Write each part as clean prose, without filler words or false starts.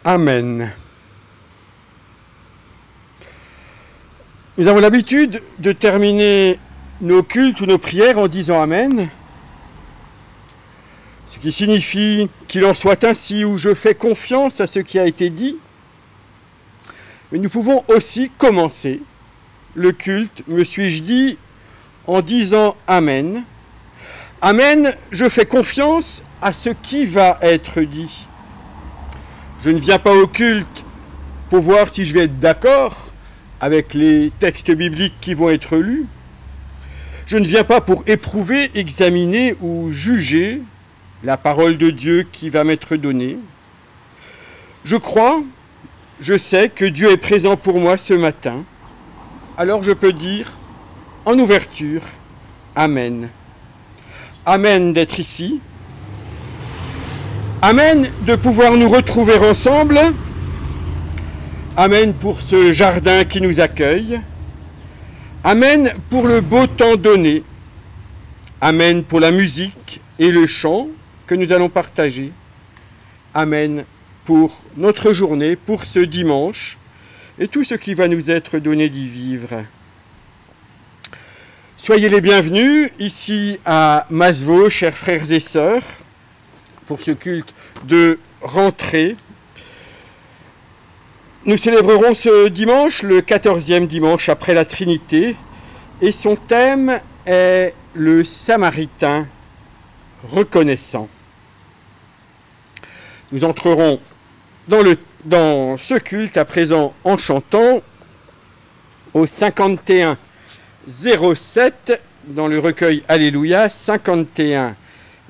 Amen. Nous avons l'habitude de terminer nos cultes ou nos prières en disant Amen, ce qui signifie qu'il en soit ainsi ou je fais confiance à ce qui a été dit. Mais nous pouvons aussi commencer le culte, me suis-je dit, en disant Amen. Amen, je fais confiance à ce qui va être dit. Je ne viens pas au culte pour voir si je vais être d'accord avec les textes bibliques qui vont être lus. Je ne viens pas pour éprouver, examiner ou juger la parole de Dieu qui va m'être donnée. Je crois, je sais que Dieu est présent pour moi ce matin. Alors je peux dire en ouverture, Amen. Amen d'être ici. Amen de pouvoir nous retrouver ensemble. Amen pour ce jardin qui nous accueille. Amen pour le beau temps donné. Amen pour la musique et le chant que nous allons partager. Amen pour notre journée, pour ce dimanche et tout ce qui va nous être donné d'y vivre. Soyez les bienvenus ici à Masevaux, chers frères et sœurs, pour ce culte de rentrée. Nous célébrerons ce dimanche, le 14e dimanche après la Trinité, et son thème est le Samaritain reconnaissant. Nous entrerons dans ce culte à présent en chantant au 51 07 dans le recueil Alléluia, 51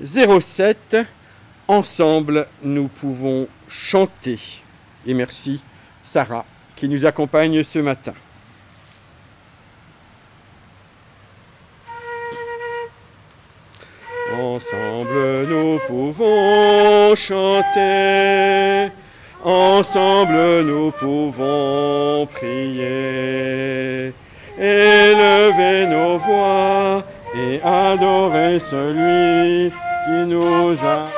07. Ensemble, nous pouvons chanter. Et merci Sarah qui nous accompagne ce matin. Ensemble, nous pouvons chanter. Ensemble, nous pouvons prier. Élever nos voix et adorer celui qui nous a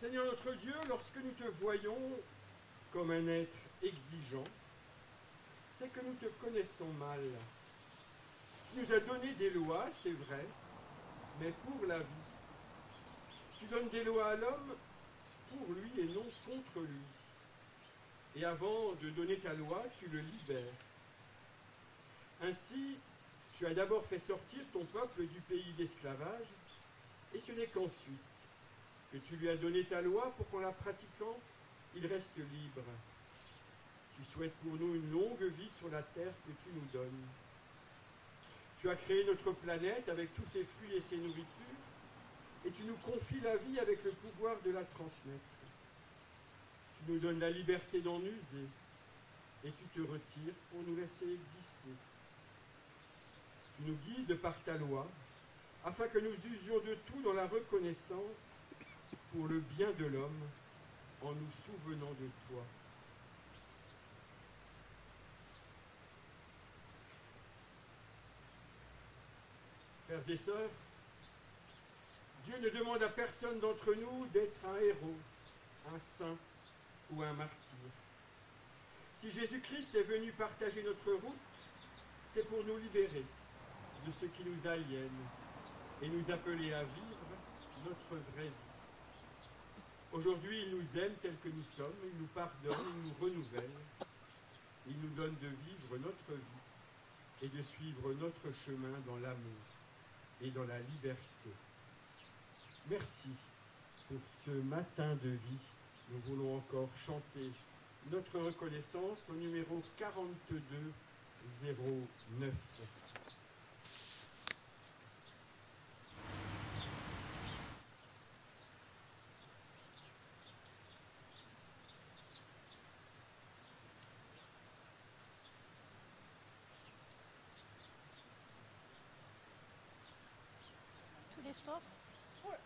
Seigneur notre Dieu, lorsque nous te voyons comme un être exigeant, c'est que nous te connaissons mal. Tu nous as donné des lois, c'est vrai, mais pour la vie. Tu donnes des lois à l'homme pour lui et non contre lui. Et avant de donner ta loi, tu le libères. Ainsi, tu as d'abord fait sortir ton peuple du pays d'esclavage, et ce n'est qu'ensuite que tu lui as donné ta loi pour qu'en la pratiquant, il reste libre. Tu souhaites pour nous une longue vie sur la terre que tu nous donnes. Tu as créé notre planète avec tous ses fruits et ses nourritures, et tu nous confies la vie avec le pouvoir de la transmettre. Tu nous donnes la liberté d'en user, et tu te retires pour nous laisser exister. Tu nous guides par ta loi, afin que nous usions de tout dans la reconnaissance pour le bien de l'homme, en nous souvenant de toi. Frères et sœurs, Dieu ne demande à personne d'entre nous d'être un héros, un saint ou un martyr. Si Jésus-Christ est venu partager notre route, c'est pour nous libérer de ce qui nous aliène et nous appeler à vivre notre vraie vie. Aujourd'hui, il nous aime tels que nous sommes, il nous pardonne, il nous renouvelle, il nous donne de vivre notre vie et de suivre notre chemin dans l'amour et dans la liberté. Merci pour ce matin de vie. Nous voulons encore chanter notre reconnaissance au numéro 4209. Tous les strophes? Ouais.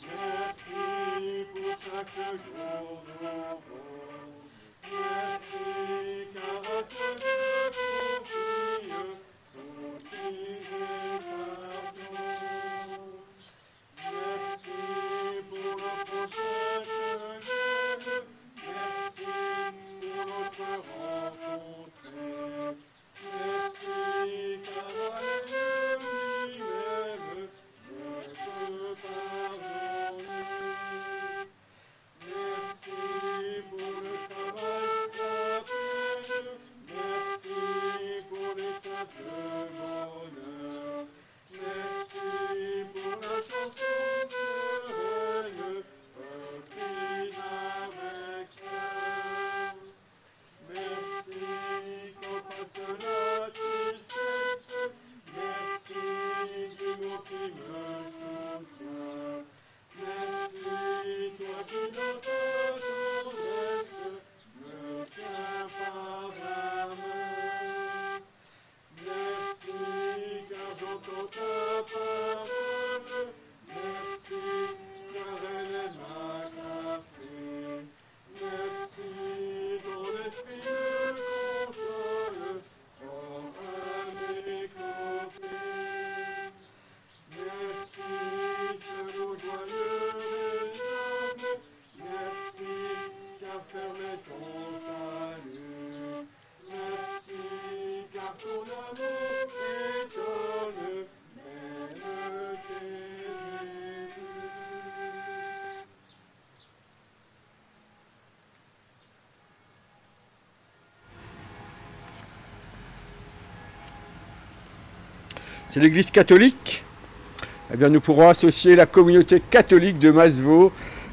Merci pour chaque jour nouveau. Merci car à toi je confie soucis et fardeaux. Merci pour le prochain que j'aime. Merci pour notre rencontre. Merci car à l'ennemi même je peux pardonner. Merci pour le travail, la peine. Merci pour les simples bonheurs. Merci pour la chanson sereine, reprise avec cœur. Merci quand passe la tristesse. Merci du mot qui me soutient. Merci toi qui dans ta tendresse me tiens par la main. Merci car j'entends ta parole. Merci car elle est ma clarté. Merci ton esprit me console, fort à mes côtés. Merci selon joyeux les hommes. Merci car fermé ton salut. Merci car ton amour étonne même tes élus. C'est l'Église catholique. Eh bien, nous pourrons associer la communauté catholique de Masevaux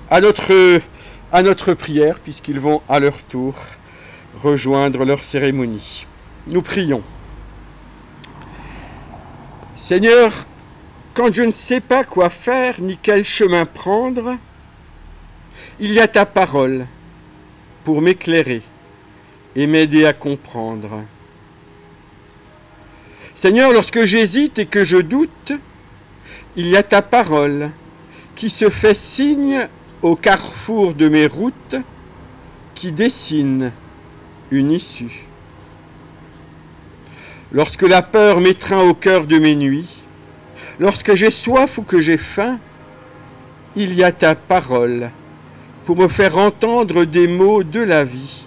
à notre prière, puisqu'ils vont à leur tour rejoindre leur cérémonie. Nous prions. Seigneur, quand je ne sais pas quoi faire ni quel chemin prendre, il y a ta parole pour m'éclairer et m'aider à comprendre. Seigneur, lorsque j'hésite et que je doute, il y a ta parole qui se fait signe au carrefour de mes routes, qui dessine une issue. Lorsque la peur m'étreint au cœur de mes nuits, lorsque j'ai soif ou que j'ai faim, il y a ta parole pour me faire entendre des mots de la vie.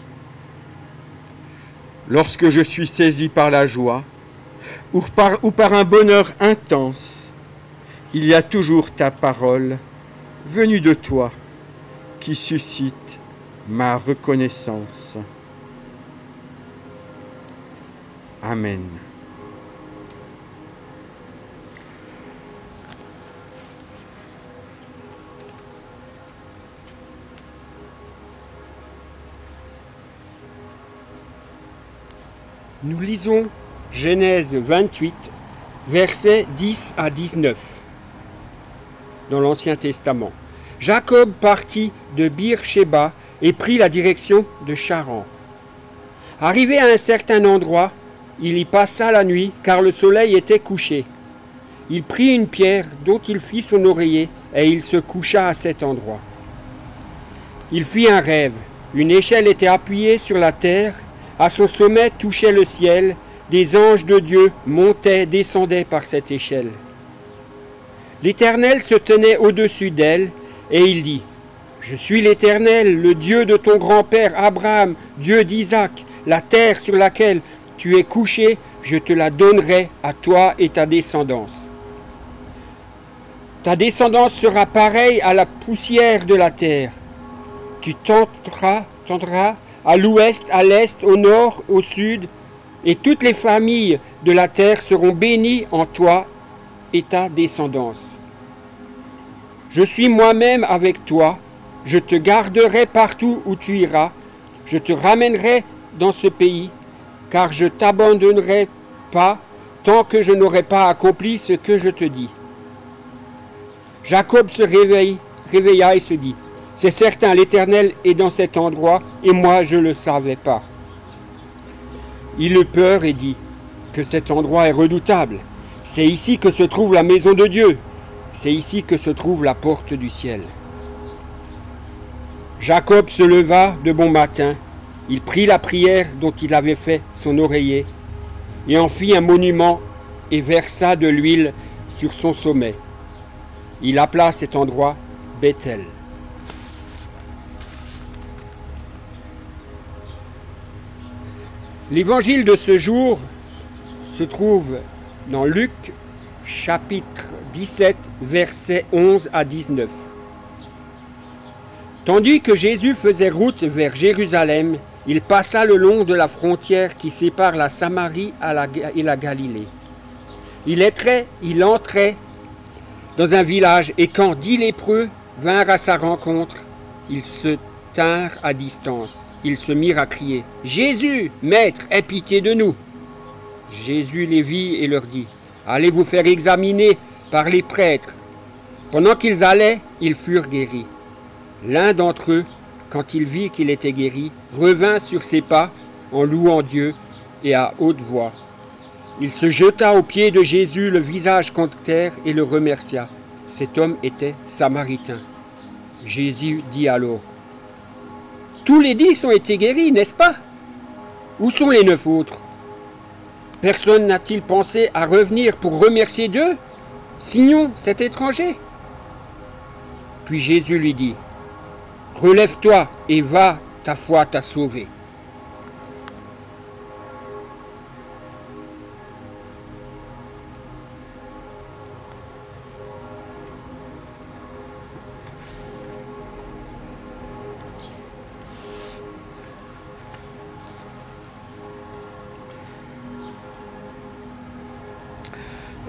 Lorsque je suis saisi par la joie ou par un bonheur intense, il y a toujours ta parole, venue de toi, qui suscite ma reconnaissance. Amen. Nous lisons Genèse 28, versets 10 à 19, dans l'Ancien Testament. Jacob partit de Bir-Shéba et prit la direction de Charan. Arrivé à un certain endroit, il y passa la nuit, car le soleil était couché. Il prit une pierre dont il fit son oreiller, et il se coucha à cet endroit. Il fit un rêve. Une échelle était appuyée sur la terre, à son sommet touchait le ciel, des anges de Dieu montaient, descendaient par cette échelle. L'Éternel se tenait au-dessus d'elle, et il dit, « Je suis l'Éternel, le Dieu de ton grand-père Abraham, Dieu d'Isaac. La terre sur laquelle tu es couché, je te la donnerai à toi et ta descendance. Ta descendance sera pareille à la poussière de la terre. Tu tendras à l'ouest, à l'est, au nord, au sud, et toutes les familles de la terre seront bénies en toi et ta descendance. Je suis moi-même avec toi, je te garderai partout où tu iras, je te ramènerai dans ce pays, car je ne t'abandonnerai pas tant que je n'aurai pas accompli ce que je te dis. » Jacob se réveilla et se dit, « C'est certain, l'Éternel est dans cet endroit, et moi je ne le savais pas. » Il eut peur et dit, « Que cet endroit est redoutable. C'est ici que se trouve la maison de Dieu. C'est ici que se trouve la porte du ciel. » Jacob se leva de bon matin. Il prit la prière dont il avait fait son oreiller, et en fit un monument et versa de l'huile sur son sommet. Il appela cet endroit Bethel. L'évangile de ce jour se trouve dans Luc, chapitre 17, versets 11 à 19. Tandis que Jésus faisait route vers Jérusalem, il passa le long de la frontière qui sépare la Samarie et la Galilée. Il entrait dans un village, et quand 10 lépreux vinrent à sa rencontre, ils se tinrent à distance. Ils se mirent à crier, « Jésus, Maître, aie pitié de nous !» Jésus les vit et leur dit, « Allez vous faire examiner par les prêtres. » Pendant qu'ils allaient, ils furent guéris. L'un d'entre eux, quand il vit qu'il était guéri, revint sur ses pas en louant Dieu et à haute voix. Il se jeta aux pieds de Jésus, le visage contre terre, et le remercia. Cet homme était samaritain. Jésus dit alors, « Tous les 10 ont été guéris, n'est-ce pas? Où sont les 9 autres? Personne n'a-t-il pensé à revenir pour remercier Dieu? Signons cet étranger. » Puis Jésus lui dit, « Relève-toi et va, ta foi t'a sauvé. »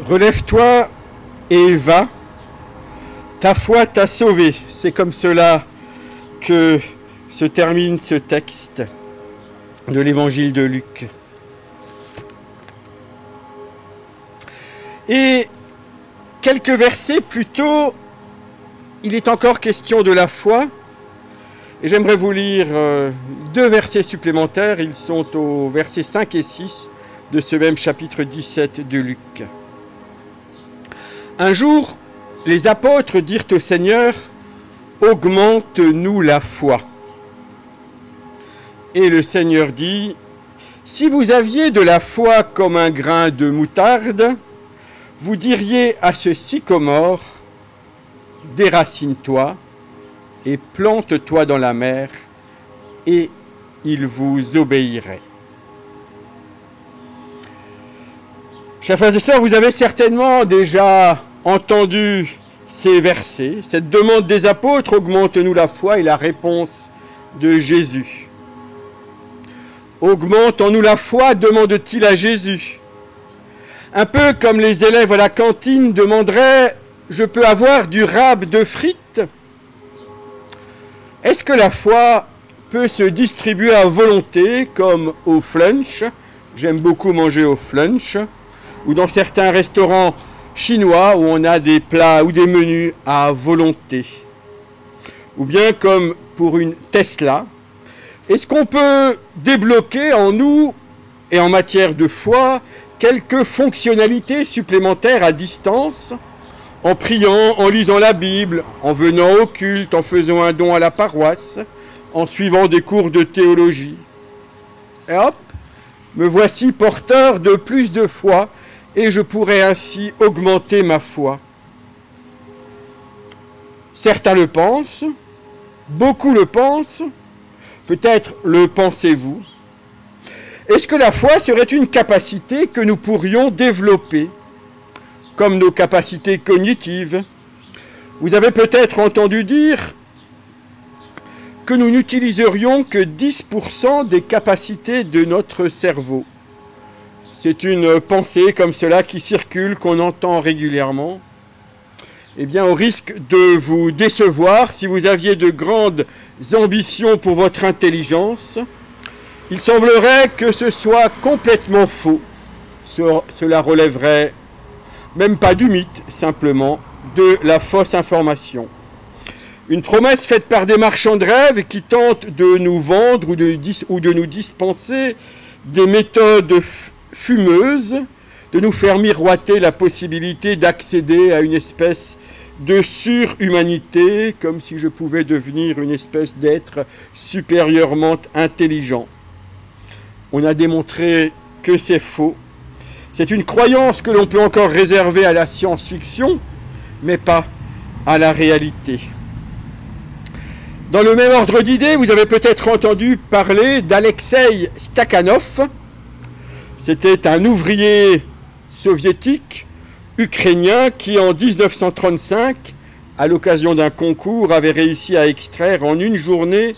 Relève-toi et va, ta foi t'a sauvé. C'est comme cela que se termine ce texte de l'évangile de Luc. Et quelques versets plus tôt, il est encore question de la foi. Et j'aimerais vous lire 2 versets supplémentaires. Ils sont aux versets 5 et 6 de ce même chapitre 17 de Luc. Un jour, les apôtres dirent au Seigneur, « Augmente-nous la foi. » Et le Seigneur dit, « Si vous aviez de la foi comme un grain de moutarde, vous diriez à ce sycomore, « Déracine-toi et plante-toi dans la mer, et il vous obéirait. » Chers frères et sœurs, vous avez certainement déjà entendu ces versets, cette demande des apôtres, augmente-nous la foi, et la réponse de Jésus. Augmente-nous la foi, demande-t-il à Jésus. Un peu comme les élèves à la cantine demanderaient, je peux avoir du rab de frites? Est-ce que la foi peut se distribuer à volonté, comme au flunch? J'aime beaucoup manger au flunch, ou dans certains restaurants chinois où on a des plats ou des menus à volonté. Ou bien comme pour une Tesla, est-ce qu'on peut débloquer en nous et en matière de foi quelques fonctionnalités supplémentaires à distance, en priant, en lisant la Bible, en venant au culte, en faisant un don à la paroisse, en suivant des cours de théologie? Et hop, me voici porteur de plus de foi, et je pourrais ainsi augmenter ma foi. Certains le pensent, beaucoup le pensent, peut-être le pensez-vous. Est-ce que la foi serait une capacité que nous pourrions développer, comme nos capacités cognitives? Vous avez peut-être entendu dire que nous n'utiliserions que 10% des capacités de notre cerveau. C'est une pensée comme cela qui circule, qu'on entend régulièrement. Eh bien, au risque de vous décevoir, si vous aviez de grandes ambitions pour votre intelligence, il semblerait que ce soit complètement faux. Cela relèverait même pas du mythe, simplement de la fausse information. Une promesse faite par des marchands de rêve qui tentent de nous vendre ou de nous dispenser des méthodes fumeuses, de nous faire miroiter la possibilité d'accéder à une espèce de surhumanité, comme si je pouvais devenir une espèce d'être supérieurement intelligent. On a démontré que c'est faux. C'est une croyance que l'on peut encore réserver à la science-fiction, mais pas à la réalité. Dans le même ordre d'idées, vous avez peut-être entendu parler d'Alexeï Stakhanov. C'était un ouvrier soviétique, ukrainien, qui en 1935, à l'occasion d'un concours, avait réussi à extraire en une journée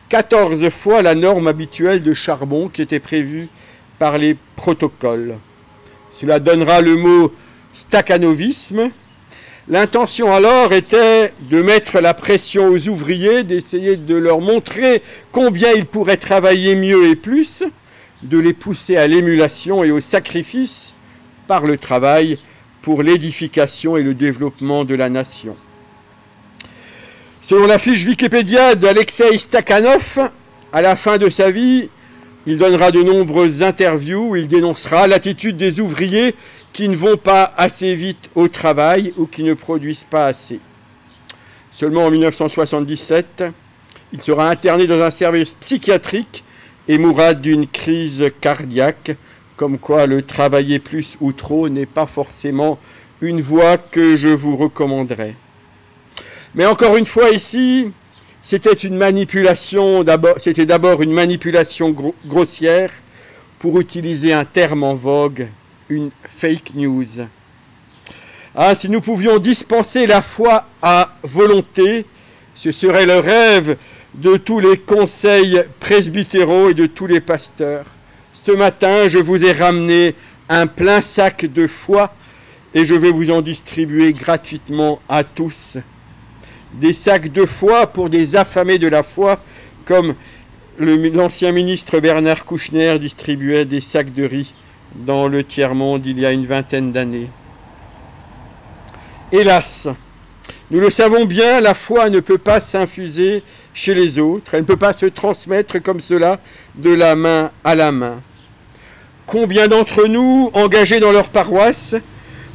14 fois la norme habituelle de charbon qui était prévue par les protocoles. Cela donnera le mot stakhanovisme. L'intention alors était de mettre la pression aux ouvriers, d'essayer de leur montrer combien ils pourraient travailler mieux et plus, de les pousser à l'émulation et au sacrifice par le travail pour l'édification et le développement de la nation. Selon la fiche Wikipédia d'Alexeï Stakhanov, à la fin de sa vie, il donnera de nombreuses interviews où il dénoncera l'attitude des ouvriers qui ne vont pas assez vite au travail ou qui ne produisent pas assez. Seulement en 1977, il sera interné dans un service psychiatrique et mourra d'une crise cardiaque, comme quoi le travailler plus ou trop n'est pas forcément une voie que je vous recommanderais. Mais encore une fois ici, c'était une manipulation, c'était d'abord une manipulation grossière pour utiliser un terme en vogue, une fake news. Ah, si nous pouvions dispenser la foi à volonté, ce serait le rêve de tous les conseils presbytéraux et de tous les pasteurs. Ce matin, je vous ai ramené un plein sac de foi et je vais vous en distribuer gratuitement à tous. Des sacs de foi pour des affamés de la foi, comme l'ancien ministre Bernard Kouchner distribuait des sacs de riz dans le tiers-monde il y a une vingtaine d'années. Hélas, nous le savons bien, la foi ne peut pas s'infuser chez les autres, elle ne peut pas se transmettre comme cela de la main à la main. Combien d'entre nous, engagés dans leur paroisse,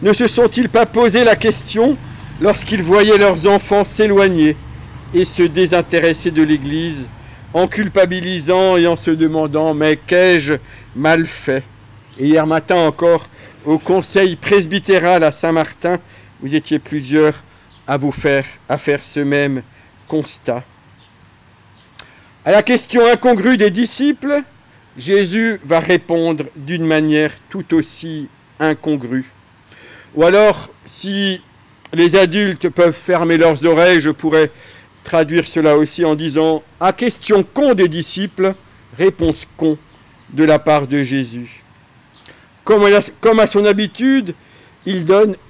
ne se sont-ils pas posé la question lorsqu'ils voyaient leurs enfants s'éloigner et se désintéresser de l'Église, en culpabilisant et en se demandant « mais qu'ai-je mal fait ?» Et hier matin encore, au conseil presbytéral à Saint-Martin, vous étiez plusieurs à faire ce même constat. À la question incongrue des disciples, Jésus va répondre d'une manière tout aussi incongrue. Ou alors, si les adultes peuvent fermer leurs oreilles, je pourrais traduire cela aussi en disant « à question con des disciples, réponse con de la part de Jésus ». Comme à son habitude,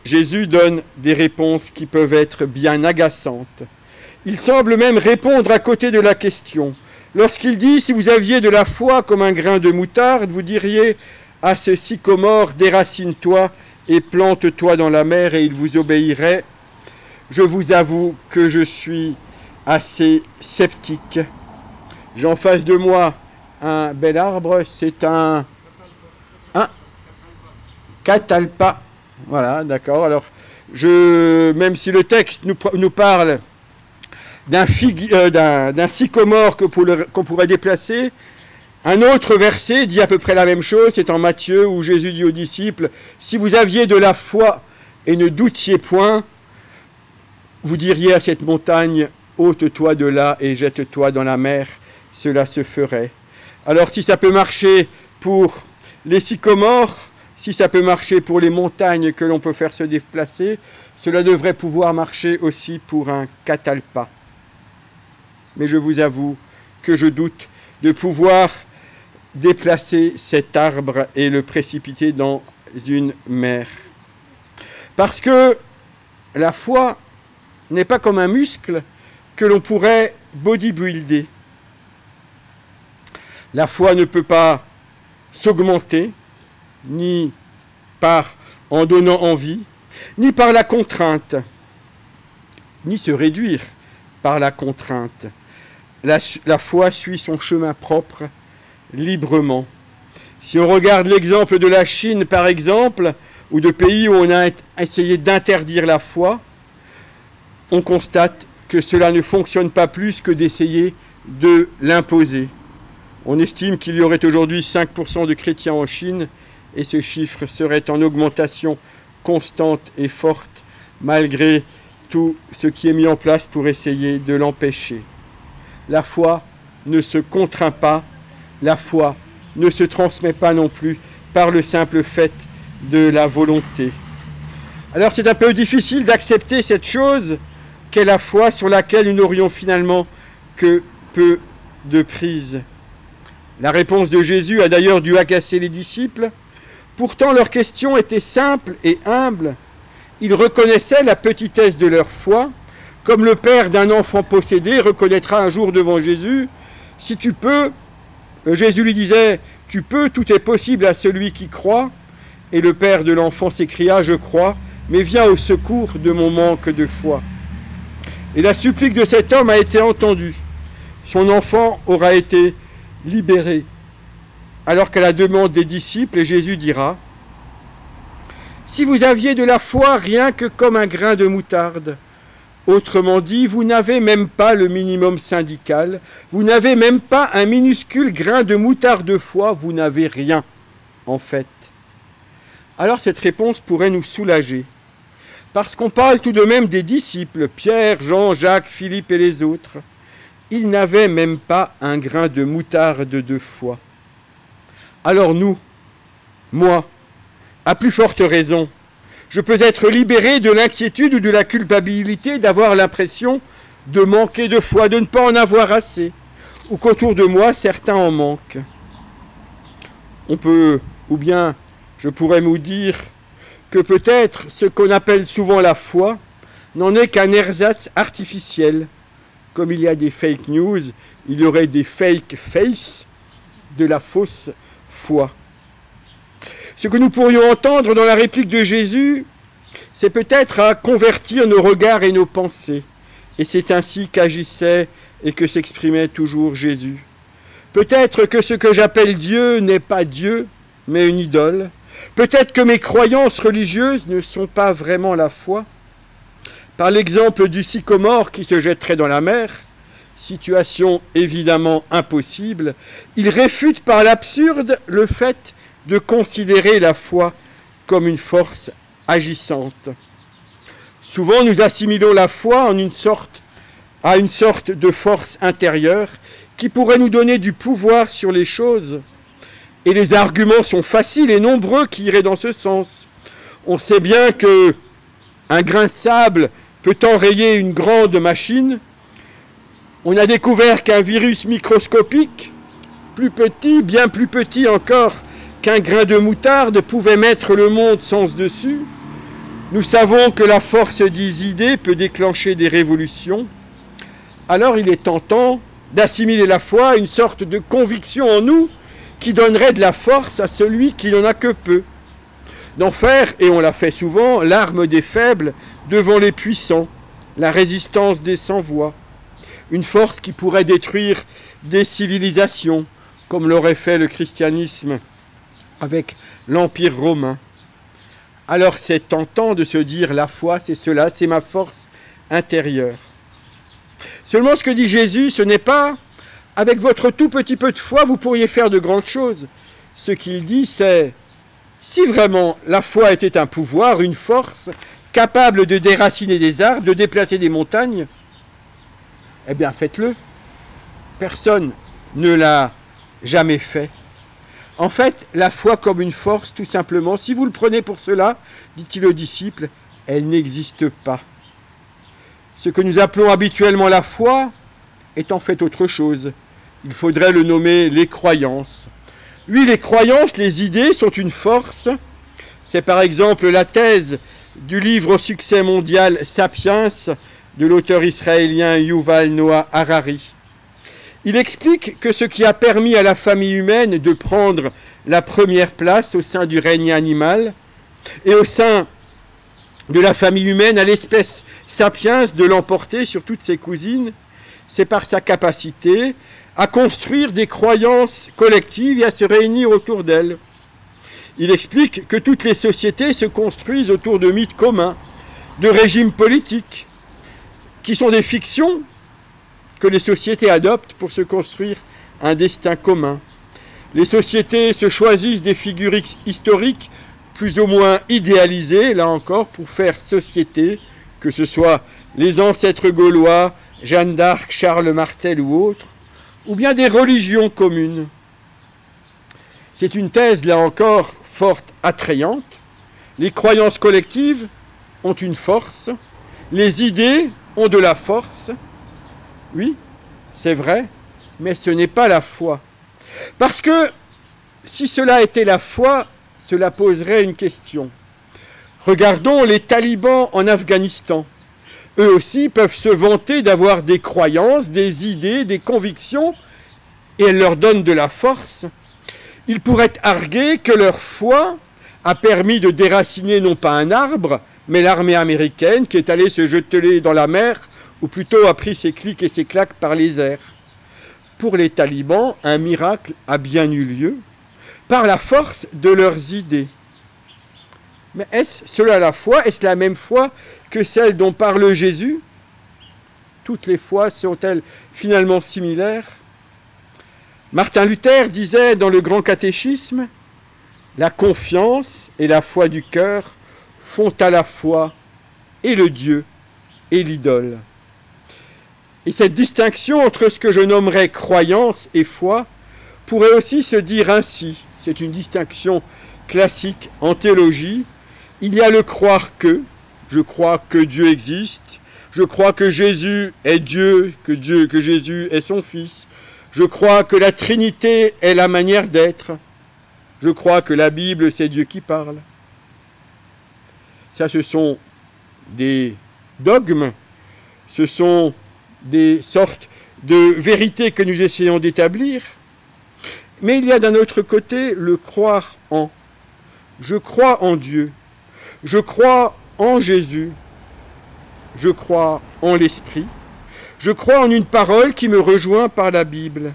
Jésus donne des réponses qui peuvent être bien agaçantes. Il semble même répondre à côté de la question. Lorsqu'il dit « si vous aviez de la foi comme un grain de moutarde, vous diriez à ce sycomore, déracine-toi et plante-toi dans la mer et il vous obéirait », je vous avoue que je suis assez sceptique. J'ai en face de moi un bel arbre, c'est un catalpa. Voilà, d'accord. Alors, même si le texte nous parle d'un sycomore qu'on pourrait déplacer, un autre verset dit à peu près la même chose, c'est en Matthieu où Jésus dit aux disciples « Si vous aviez de la foi et ne doutiez point, vous diriez à cette montagne, ôte-toi de là et jette-toi dans la mer, cela se ferait. Alors si ça peut marcher pour les sycomores, si ça peut marcher pour les montagnes que l'on peut faire se déplacer, cela devrait pouvoir marcher aussi pour un catalpa. Mais je vous avoue que je doute de pouvoir déplacer cet arbre et le précipiter dans une mer. Parce que la foi n'est pas comme un muscle que l'on pourrait bodybuilder. La foi ne peut pas s'augmenter, ni en donnant envie, ni par la contrainte, ni se réduire par la contrainte. La foi suit son chemin propre, librement. Si on regarde l'exemple de la Chine, par exemple, ou de pays où on a essayé d'interdire la foi, on constate que cela ne fonctionne pas plus que d'essayer de l'imposer. On estime qu'il y aurait aujourd'hui 5% de chrétiens en Chine, et ce chiffre serait en augmentation constante et forte, malgré tout ce qui est mis en place pour essayer de l'empêcher. La foi ne se contraint pas, la foi ne se transmet pas non plus par le simple fait de la volonté. Alors c'est un peu difficile d'accepter cette chose qu'est la foi sur laquelle nous n'aurions finalement que peu de prise. La réponse de Jésus a d'ailleurs dû agacer les disciples. Pourtant leur question était simple et humble. Ils reconnaissaient la petitesse de leur foi, comme le père d'un enfant possédé reconnaîtra un jour devant Jésus, « Si tu peux », Jésus lui disait, « Tu peux, tout est possible à celui qui croit ». Et le père de l'enfant s'écria, « Je crois, mais viens au secours de mon manque de foi ». Et la supplique de cet homme a été entendue. Son enfant aura été libéré. Alors qu'à la demande des disciples, Jésus dira, « Si vous aviez de la foi rien que comme un grain de moutarde, autrement dit, vous n'avez même pas le minimum syndical, vous n'avez même pas un minuscule grain de moutarde de foi, vous n'avez rien, en fait. » Alors cette réponse pourrait nous soulager, parce qu'on parle tout de même des disciples, Pierre, Jean, Jacques, Philippe et les autres. Ils n'avaient même pas un grain de moutarde de foi. Alors nous, moi, à plus forte raison, je peux être libéré de l'inquiétude ou de la culpabilité d'avoir l'impression de manquer de foi, de ne pas en avoir assez, ou qu'autour de moi, certains en manquent. On peut, ou bien je pourrais vous dire que peut-être ce qu'on appelle souvent la foi n'en est qu'un ersatz artificiel. Comme il y a des fake news, il y aurait des fake face, de la fausse foi. Ce que nous pourrions entendre dans la réplique de Jésus, c'est peut-être à convertir nos regards et nos pensées. Et c'est ainsi qu'agissait et que s'exprimait toujours Jésus. Peut-être que ce que j'appelle Dieu n'est pas Dieu, mais une idole. Peut-être que mes croyances religieuses ne sont pas vraiment la foi. Par l'exemple du sycomore qui se jetterait dans la mer, situation évidemment impossible, il réfute par l'absurde le fait de considérer la foi comme une force agissante. Souvent, nous assimilons la foi à une sorte de force intérieure qui pourrait nous donner du pouvoir sur les choses. Et les arguments sont faciles et nombreux qui iraient dans ce sens. On sait bien que un grain de sable peut enrayer une grande machine. On a découvert qu'un virus microscopique, plus petit, bien plus petit encore qu'un grain de moutarde, pouvait mettre le monde sens dessus. Nous savons que la force des idées peut déclencher des révolutions. Alors il est tentant d'assimiler la foi à une sorte de conviction en nous qui donnerait de la force à celui qui n'en a que peu. D'en faire, et on l'a fait souvent, l'arme des faibles devant les puissants, la résistance des sans-voix. Une force qui pourrait détruire des civilisations, comme l'aurait fait le christianisme avec l'Empire romain. Alors c'est tentant de se dire la foi, c'est cela, c'est ma force intérieure. Seulement ce que dit Jésus, ce n'est pas avec votre tout petit peu de foi, vous pourriez faire de grandes choses. Ce qu'il dit, c'est si vraiment la foi était un pouvoir, une force, capable de déraciner des arbres, de déplacer des montagnes, eh bien faites-le. Personne ne l'a jamais fait. En fait, la foi comme une force, tout simplement, si vous le prenez pour cela, dit-il aux disciples, elle n'existe pas. Ce que nous appelons habituellement la foi est en fait autre chose. Il faudrait le nommer les croyances. Oui, les croyances, les idées sont une force. C'est par exemple la thèse du livre au succès mondial Sapiens de l'auteur israélien Yuval Noah Harari. Il explique que ce qui a permis à la famille humaine de prendre la première place au sein du règne animal et au sein de la famille humaine à l'espèce sapiens de l'emporter sur toutes ses cousines, c'est par sa capacité à construire des croyances collectives et à se réunir autour d'elles. Il explique que toutes les sociétés se construisent autour de mythes communs, de régimes politiques, qui sont des fictions que les sociétés adoptent pour se construire un destin commun. Les sociétés se choisissent des figures historiques plus ou moins idéalisées, là encore, pour faire société, que ce soit les ancêtres gaulois, Jeanne d'Arc, Charles Martel ou autres, ou bien des religions communes. C'est une thèse, là encore, forte, attrayante. Les croyances collectives ont une force, les idées ont de la force. Oui, c'est vrai, mais ce n'est pas la foi. Parce que si cela était la foi, cela poserait une question. Regardons les talibans en Afghanistan. Eux aussi peuvent se vanter d'avoir des croyances, des idées, des convictions, et elles leur donnent de la force. Ils pourraient arguer que leur foi a permis de déraciner non pas un arbre, mais l'armée américaine qui est allée se jeter dans la mer, ou plutôt a pris ses clics et ses claques par les airs. Pour les talibans, un miracle a bien eu lieu, par la force de leurs idées. Mais est-ce cela la foi? Est-ce la même foi que celle dont parle Jésus? Toutes les foi sont-elles finalement similaires? Martin Luther disait dans le Grand Catéchisme, « La confiance et la foi du cœur font à la fois et le Dieu et l'idole. » Et cette distinction entre ce que je nommerais croyance et foi pourrait aussi se dire ainsi. C'est une distinction classique en théologie. Il y a le croire que, je crois que Dieu existe, je crois que Jésus est Dieu, que Jésus est son Fils, je crois que la Trinité est la manière d'être, je crois que la Bible c'est Dieu qui parle. Ça, ce sont des dogmes, ce sont des sortes de vérités que nous essayons d'établir. Mais il y a d'un autre côté le croire en. Je crois en Dieu. Je crois en Jésus. Je crois en l'Esprit. Je crois en une parole qui me rejoint par la Bible.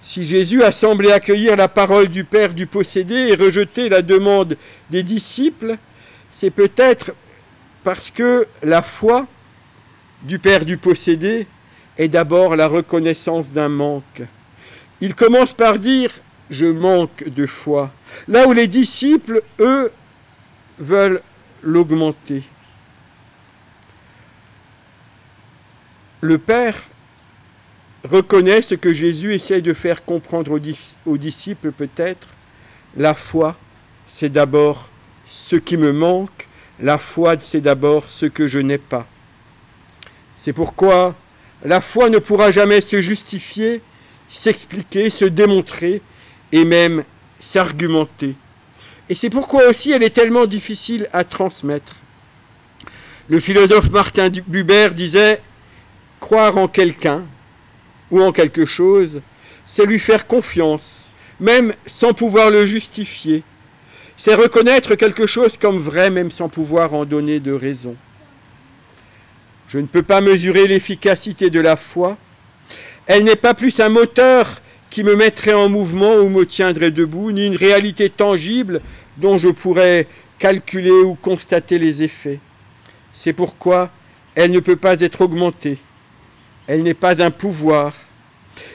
Si Jésus a semblé accueillir la parole du Père du possédé et rejeter la demande des disciples, c'est peut-être parce que la foi du Père du possédé est d'abord la reconnaissance d'un manque. Il commence par dire « je manque de foi », là où les disciples, eux, veulent l'augmenter. Le Père reconnaît ce que Jésus essaie de faire comprendre aux disciples peut-être. La foi, c'est d'abord ce qui me manque. La foi, c'est d'abord ce que je n'ai pas. C'est pourquoi la foi ne pourra jamais se justifier, s'expliquer, se démontrer et même s'argumenter. Et c'est pourquoi aussi elle est tellement difficile à transmettre. Le philosophe Martin Buber disait « Croire en quelqu'un ou en quelque chose, c'est lui faire confiance, même sans pouvoir le justifier. C'est reconnaître quelque chose comme vrai, même sans pouvoir en donner de raison. Je ne peux pas mesurer l'efficacité de la foi. Elle n'est pas plus un moteur qui me mettrait en mouvement ou me tiendrait debout, ni une réalité tangible dont je pourrais calculer ou constater les effets. C'est pourquoi elle ne peut pas être augmentée. Elle n'est pas un pouvoir.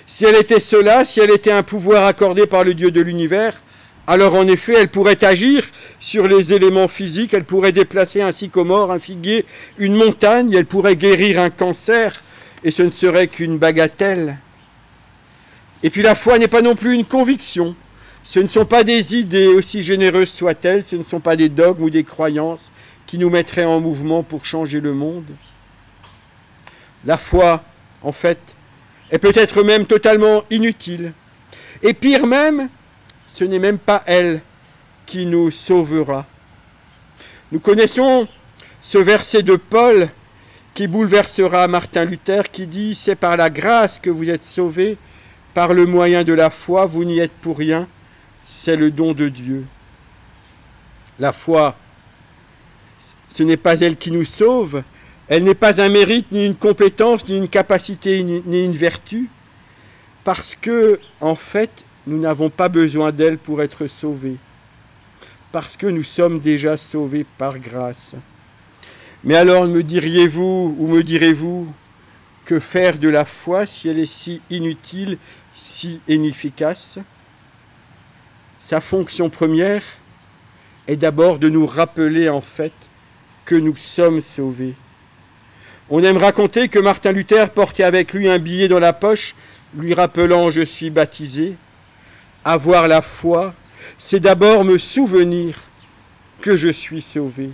Si elle était cela, si elle était un pouvoir accordé par le Dieu de l'univers, alors en effet, elle pourrait agir sur les éléments physiques, elle pourrait déplacer un sycomore, un figuier, une montagne, elle pourrait guérir un cancer, et ce ne serait qu'une bagatelle. Et puis la foi n'est pas non plus une conviction. Ce ne sont pas des idées, aussi généreuses soient-elles, ce ne sont pas des dogmes ou des croyances qui nous mettraient en mouvement pour changer le monde. La foi, en fait, est peut-être même totalement inutile. Et pire même, ce n'est même pas elle qui nous sauvera. Nous connaissons ce verset de Paul qui bouleversera Martin Luther, qui dit « C'est par la grâce que vous êtes sauvés, par le moyen de la foi, vous n'y êtes pour rien, c'est le don de Dieu. » La foi, ce n'est pas elle qui nous sauve, elle n'est pas un mérite, ni une compétence, ni une capacité, ni une vertu, parce que, en fait, nous n'avons pas besoin d'elle pour être sauvés, parce que nous sommes déjà sauvés par grâce. Mais alors me diriez-vous, ou me direz-vous, que faire de la foi si elle est si inutile, si inefficace? Sa fonction première est d'abord de nous rappeler en fait que nous sommes sauvés. On aime raconter que Martin Luther portait avec lui un billet dans la poche, lui rappelant « Je suis baptisé ». Avoir la foi, c'est d'abord me souvenir que je suis sauvé.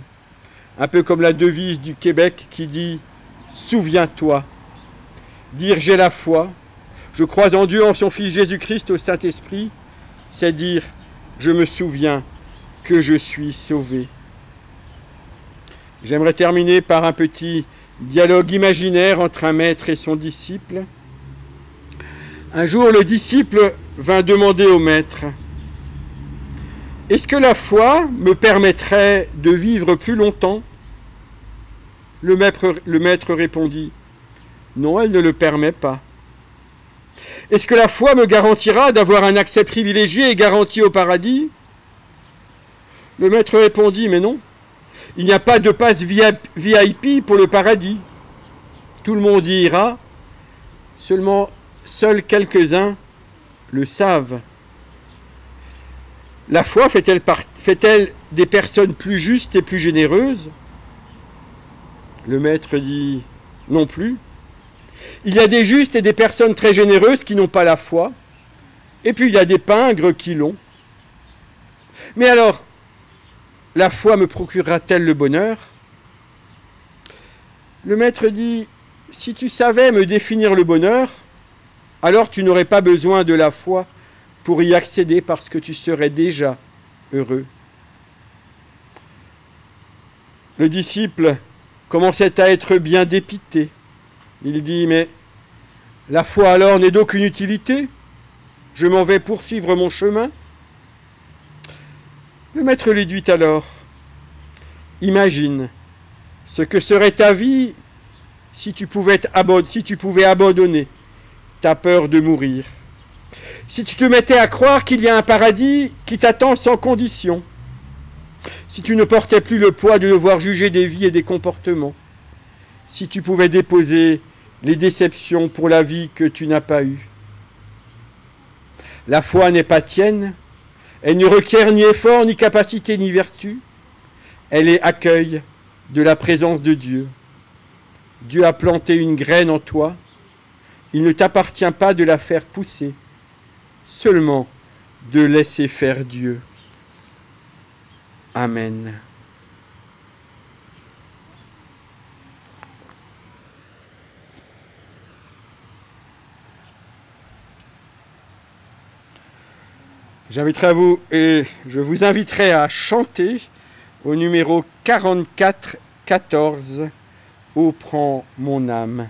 Un peu comme la devise du Québec qui dit « Souviens-toi ». Dire « J'ai la foi », je crois en Dieu, en son Fils Jésus-Christ, au Saint-Esprit, c'est dire « Je me souviens que je suis sauvé ». J'aimerais terminer par un petit dialogue imaginaire entre un maître et son disciple. Un jour, le disciple vint demander au maître « Est-ce que la foi me permettrait de vivre plus longtemps ?» Le maître répondit « Non, elle ne le permet pas. » « Est-ce que la foi me garantira d'avoir un accès privilégié et garanti au paradis ?» Le maître répondit « Mais non, il n'y a pas de passe VIP pour le paradis. Tout le monde y ira, seuls quelques-uns le savent. La foi fait-elle des personnes plus justes et plus généreuses ?» Le maître dit « Non plus. Il y a des justes et des personnes très généreuses qui n'ont pas la foi, et puis il y a des pingres qui l'ont. Mais alors, la foi me procurera-t-elle le bonheur ?» Le maître dit « Si tu savais me définir le bonheur, alors tu n'aurais pas besoin de la foi pour y accéder parce que tu serais déjà heureux. » Le disciple commençait à être bien dépité. Il dit « Mais la foi alors n'est d'aucune utilité? Je m'en vais poursuivre mon chemin. » Le maître lui dit alors « Imagine ce que serait ta vie si tu pouvais abandonner ta peur de mourir. Si tu te mettais à croire qu'il y a un paradis qui t'attend sans condition. Si tu ne portais plus le poids de devoir juger des vies et des comportements. Si tu pouvais déposer les déceptions pour la vie que tu n'as pas eue. La foi n'est pas tienne, elle ne requiert ni effort, ni capacité, ni vertu. Elle est accueil de la présence de Dieu. Dieu a planté une graine en toi, il ne t'appartient pas de la faire pousser, seulement de laisser faire Dieu. Amen. Je vous inviterai à chanter au numéro 44-14, « Ô prends mon âme ».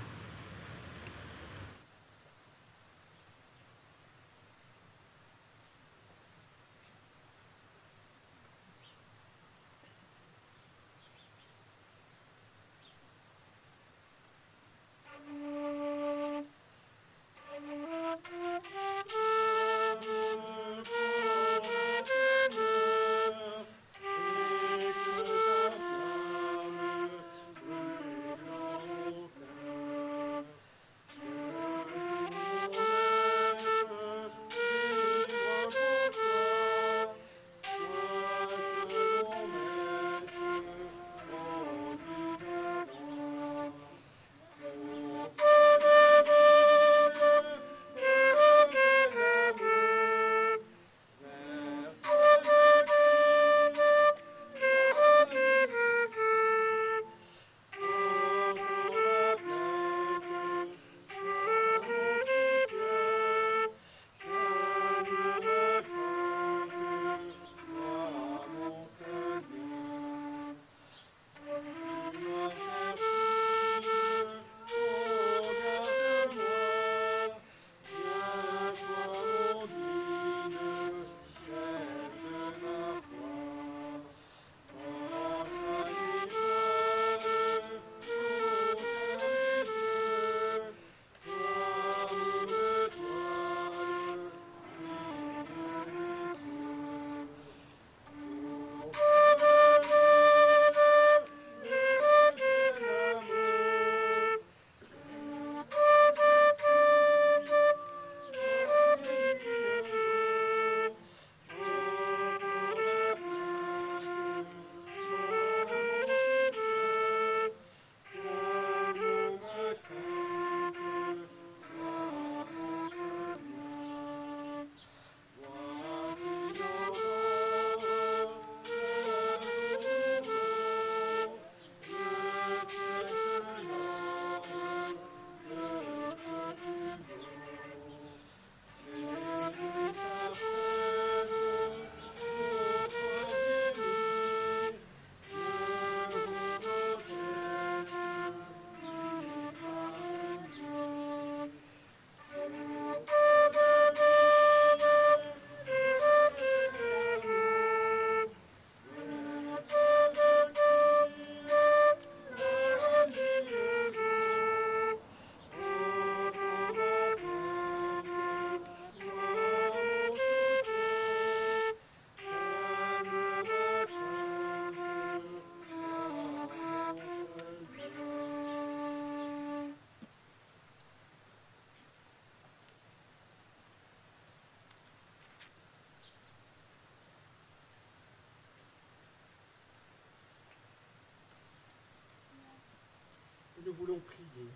voulons prier.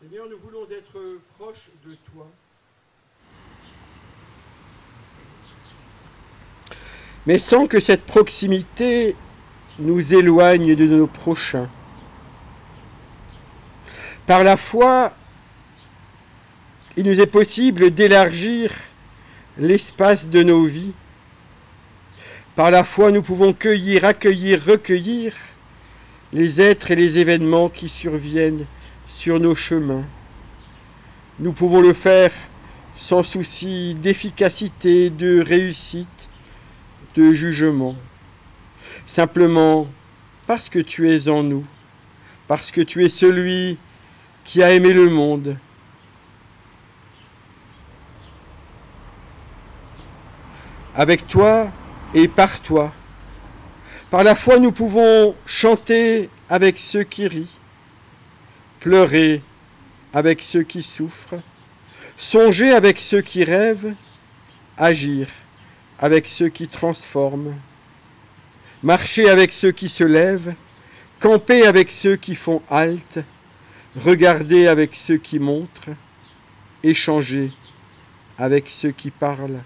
Seigneur, nous voulons être proches de toi. Mais sans que cette proximité nous éloigne de nos prochains. Par la foi, il nous est possible d'élargir l'espace de nos vies. Par la foi, nous pouvons cueillir, accueillir, recueillir les êtres et les événements qui surviennent sur nos chemins. Nous pouvons le faire sans souci d'efficacité, de réussite, de jugement. Simplement parce que tu es en nous, parce que tu es celui qui a aimé le monde. Avec toi et par toi. Par la foi, nous pouvons chanter avec ceux qui rient, pleurer avec ceux qui souffrent, songer avec ceux qui rêvent, agir avec ceux qui transforment, marcher avec ceux qui se lèvent, camper avec ceux qui font halte, regarder avec ceux qui montrent, échanger avec ceux qui parlent.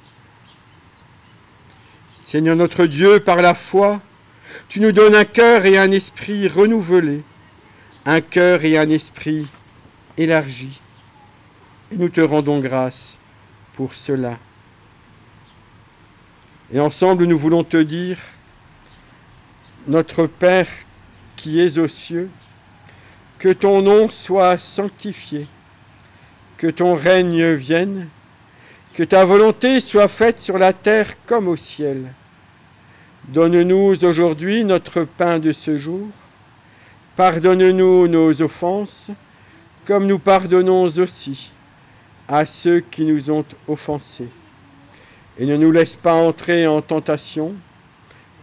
Seigneur notre Dieu, par la foi, tu nous donnes un cœur et un esprit renouvelés, un cœur et un esprit élargis. Et nous te rendons grâce pour cela. Et ensemble, nous voulons te dire, notre Père qui es aux cieux, que ton nom soit sanctifié, que ton règne vienne, que ta volonté soit faite sur la terre comme au ciel. Donne-nous aujourd'hui notre pain de ce jour. Pardonne-nous nos offenses, comme nous pardonnons aussi à ceux qui nous ont offensés. Et ne nous laisse pas entrer en tentation,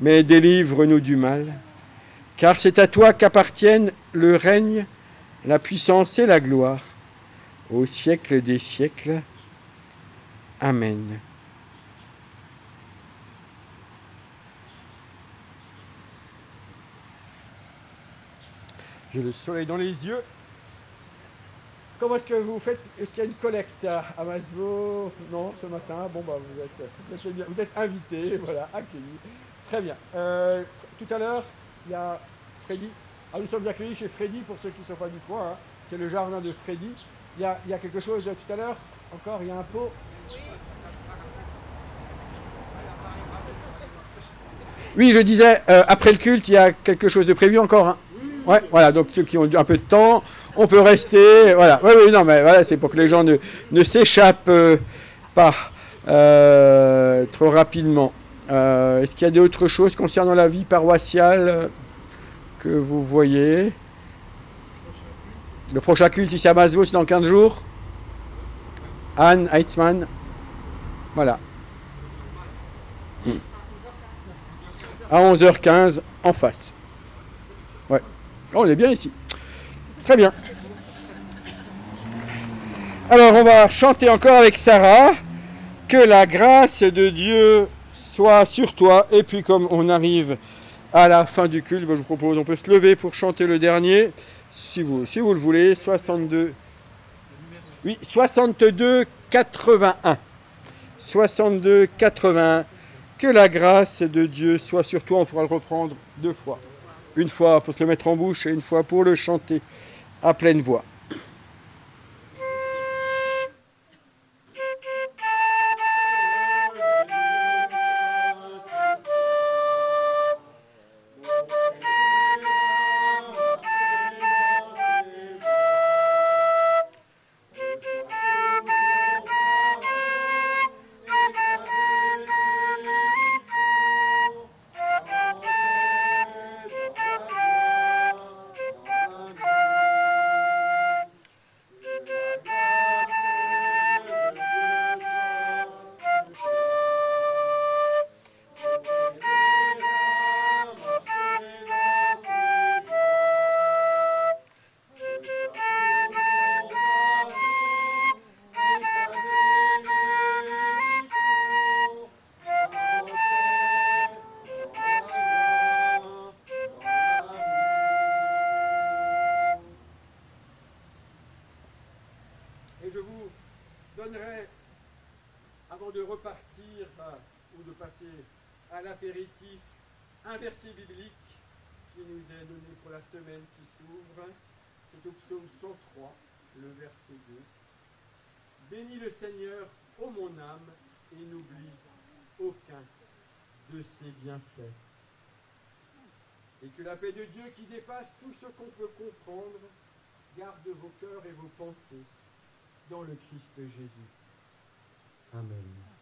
mais délivre-nous du mal. Car c'est à toi qu'appartiennent le règne, la puissance et la gloire, au siècle des siècles. Amen. J'ai le soleil dans les yeux. Comment est-ce que vous faites? Est-ce qu'il y a une collecte à Maslow? Non, ce matin. Bon, bah, vous êtes invité, voilà, accueilli. Très bien. Tout à l'heure, il y a Freddy. Ah, nous sommes accueillis chez Freddy, pour ceux qui ne sont pas du coin. Hein. C'est le jardin de Freddy. Il y a quelque chose tout à l'heure. Encore, il y a un pot. Oui, je disais, après le culte, il y a quelque chose de prévu encore. Hein. Ouais, voilà, donc ceux qui ont un peu de temps, on peut rester. Voilà, oui, non, mais voilà, c'est pour que les gens ne s'échappent pas trop rapidement. Est-ce qu'il y a d'autres choses concernant la vie paroissiale que vous voyez? Le prochain culte ici à Maslow, c'est dans 15 jours. Anne Heitzmann. Voilà. À 11h15, en face. Ouais. Oh, on est bien ici. Très bien. Alors, on va chanter encore avec Sarah. Que la grâce de Dieu soit sur toi. Et puis, comme on arrive à la fin du culte, je vous propose, on peut se lever pour chanter le dernier. Si vous le voulez. 62. Oui, 62, 81. 62, 81. Que la grâce de Dieu soit sur toi. On pourra le reprendre 2 fois. Une fois pour se le mettre en bouche et une fois pour le chanter à pleine voix. donnerai, avant de repartir ou de passer à l'apéritif, un verset biblique qui nous est donné pour la semaine qui s'ouvre. C'est au psaume 103, le verset 2. Bénis le Seigneur, ô mon âme, et n'oublie aucun de ses bienfaits. Et que la paix de Dieu qui dépasse tout ce qu'on peut comprendre garde vos cœurs et vos pensées dans le Christ Jésus. Amen.